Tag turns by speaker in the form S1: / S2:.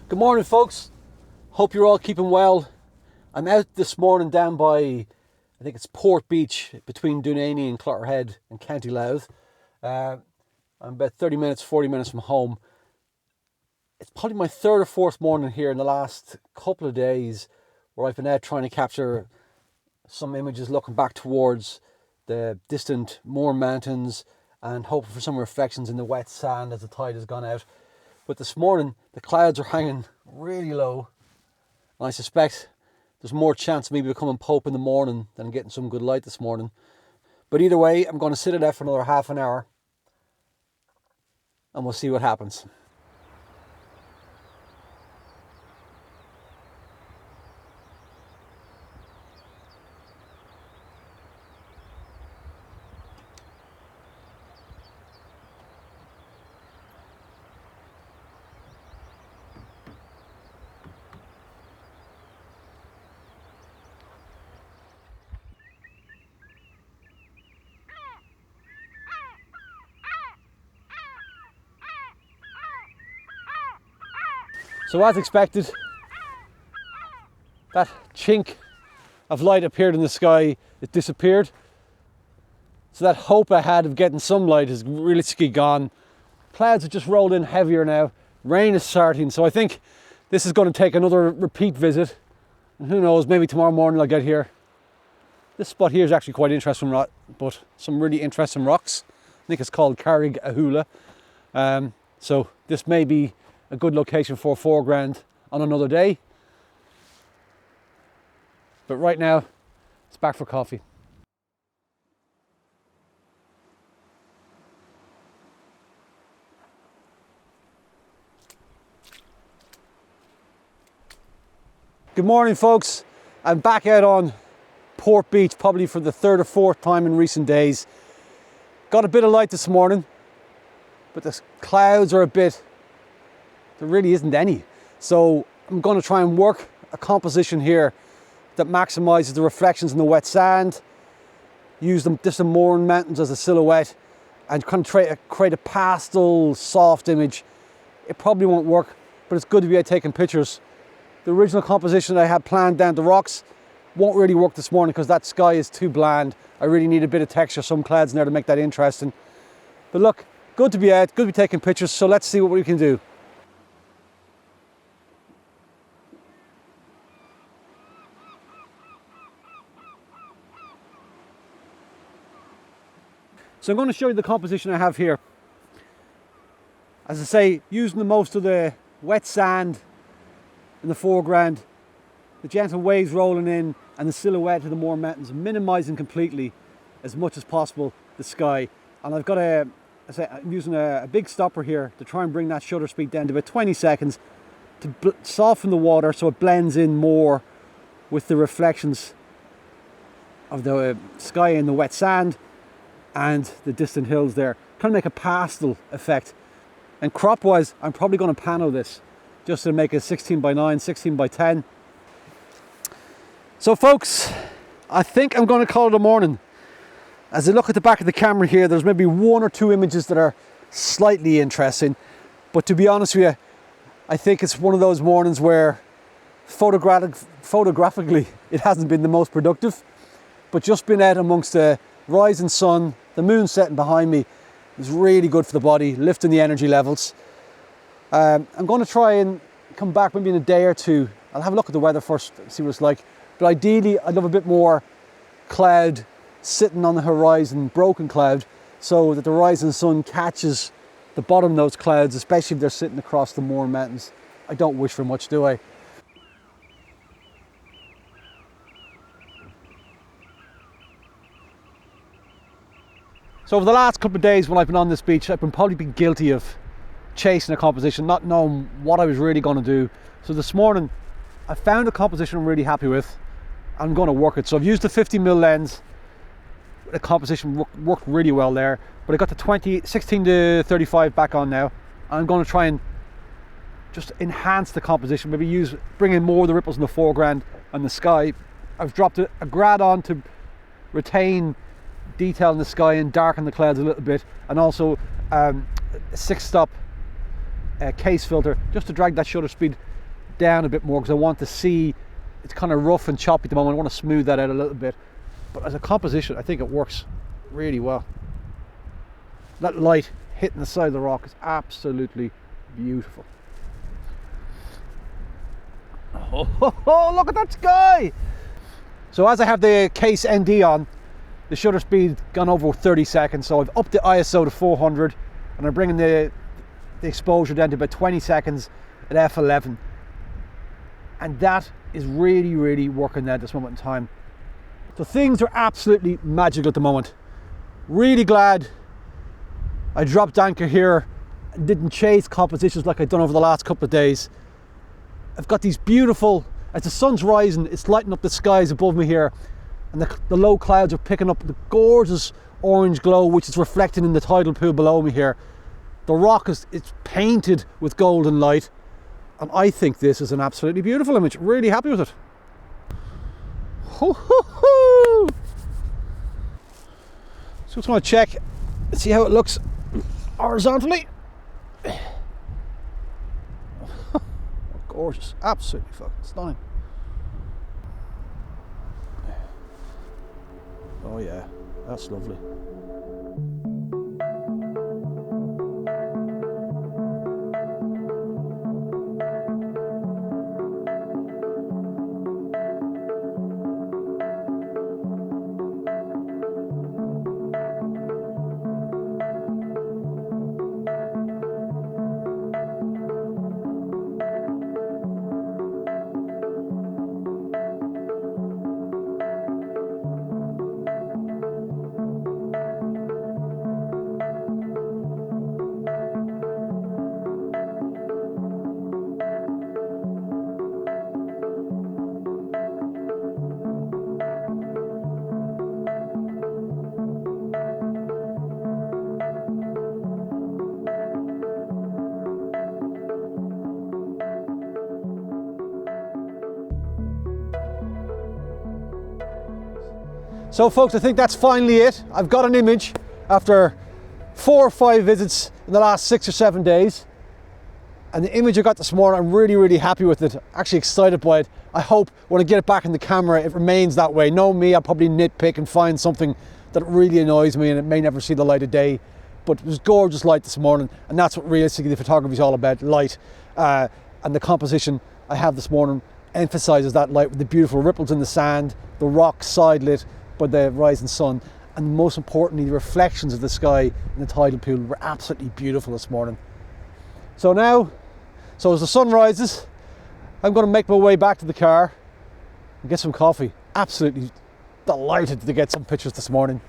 S1: Good morning, folks. Hope you're all keeping well. I'm out this morning down by, I think it's Port Beach, between Dunaney and Clotterhead in County Louth. I'm about 30 minutes, 40 minutes from home. It's probably my third or fourth morning here in the last couple of days where I've been out trying to capture some images looking back towards the distant Mourne Mountains and hoping for some reflections in the wet sand as the tide has gone out. But this morning, the clouds are hanging really low. And I suspect there's more chance of me becoming Pope in the morning than getting some good light this morning. But either way, I'm going to sit it out for another half an hour. And we'll see what happens. So as expected, that chink of light appeared in the sky, it disappeared. So that hope I had of getting some light is realistically gone. Clouds have just rolled in heavier now. Rain is starting, so I think this is going to take another repeat visit. And who knows, maybe tomorrow morning I'll get here. This spot here is actually quite interesting, but some really interesting rocks. I think it's called Carrig Ahula. So this may be a good location for a foreground on another day. But right now, it's back for coffee. Good morning, folks. I'm back out on Port Beach, probably for the third or fourth time in recent days. Got a bit of light this morning, but the clouds are there really isn't any. So I'm going to try and work a composition here that maximizes the reflections in the wet sand, use the distant Mourne Mountains as a silhouette, and kind of create a pastel, soft image. It probably won't work, but it's good to be out taking pictures. The original composition that I had planned down the rocks won't really work this morning because that sky is too bland. I really need a bit of texture, some clouds in there to make that interesting. But look, good to be out, good to be taking pictures, so let's see what we can do. So I'm going to show you the composition I have here. As I say, using the most of the wet sand in the foreground, the gentle waves rolling in, and the silhouette of the Mourne Mountains, minimizing completely as much as possible the sky. And I've got I'm using a big stopper here to try and bring that shutter speed down to about 20 seconds to soften the water so it blends in more with the reflections of the sky in the wet sand and the distant hills there. Kind of make a pastel effect. And crop wise, I'm probably going to pano this just to make it 16 by 9, 16 by 10. So folks, I think I'm going to call it a morning. As I look at the back of the camera here, there's maybe one or two images that are slightly interesting. But to be honest with you, I think it's one of those mornings where photographically it hasn't been the most productive. But just being out amongst the rising sun, the moon setting behind me is really good for the body, lifting the energy levels. I'm going to try and come back maybe in a day or two. I'll have a look at the weather first, see what it's like. But ideally, I'd love a bit more cloud sitting on the horizon, broken cloud, so that the rising sun catches the bottom of those clouds, especially if they're sitting across the Mourne Mountains. I don't wish for much, do I? So over the last couple of days when I've been on this beach, I've probably been guilty of chasing a composition, not knowing what I was really going to do. So this morning, I found a composition I'm really happy with. I'm going to work it. So I've used the 50mm lens. The composition worked really well there. But I got the 16 to 35 back on now. I'm going to try and just enhance the composition. Maybe bring in more of the ripples in the foreground and the sky. I've dropped a grad on to retain detail in the sky and darken the clouds a little bit, and also a 6-stop case filter just to drag that shutter speed down a bit more because I want to see, it's kind of rough and choppy at the moment. I want to smooth that out a little bit. But as a composition, I think it works really well. That light hitting the side of the rock is absolutely beautiful. Oh, look at that sky! So as I have the case ND on, the shutter speed gone over 30 seconds, so I've upped the ISO to 400 and I'm bringing the exposure down to about 20 seconds at f11. And that is really, really working now at this moment in time. So things are absolutely magical at the moment. Really glad I dropped anchor here and didn't chase compositions like I've done over the last couple of days. I've got these beautiful, as the sun's rising, it's lighting up the skies above me here, and the low clouds are picking up the gorgeous orange glow which is reflected in the tidal pool below me here. The rock it's painted with golden light, and I think this is an absolutely beautiful image. Really happy with it. Hoo-hoo-hoo! So just want to check and see how it looks horizontally. Gorgeous, absolutely fucking stunning. Oh yeah, that's lovely. So folks, I think that's finally it. I've got an image after 4 or 5 visits in the last 6 or 7 days. And the image I got this morning, I'm really, really happy with it. Actually excited by it. I hope when I get it back in the camera, it remains that way. Know me, I'll probably nitpick and find something that really annoys me and it may never see the light of day. But it was gorgeous light this morning, and that's what realistically the photography is all about, light. And the composition I have this morning emphasizes that light with the beautiful ripples in the sand, the rock side lit by the rising sun, and most importantly, the reflections of the sky in the tidal pool were absolutely beautiful this morning. So now, as the sun rises, I'm going to make my way back to the car and get some coffee. Absolutely delighted to get some pictures this morning.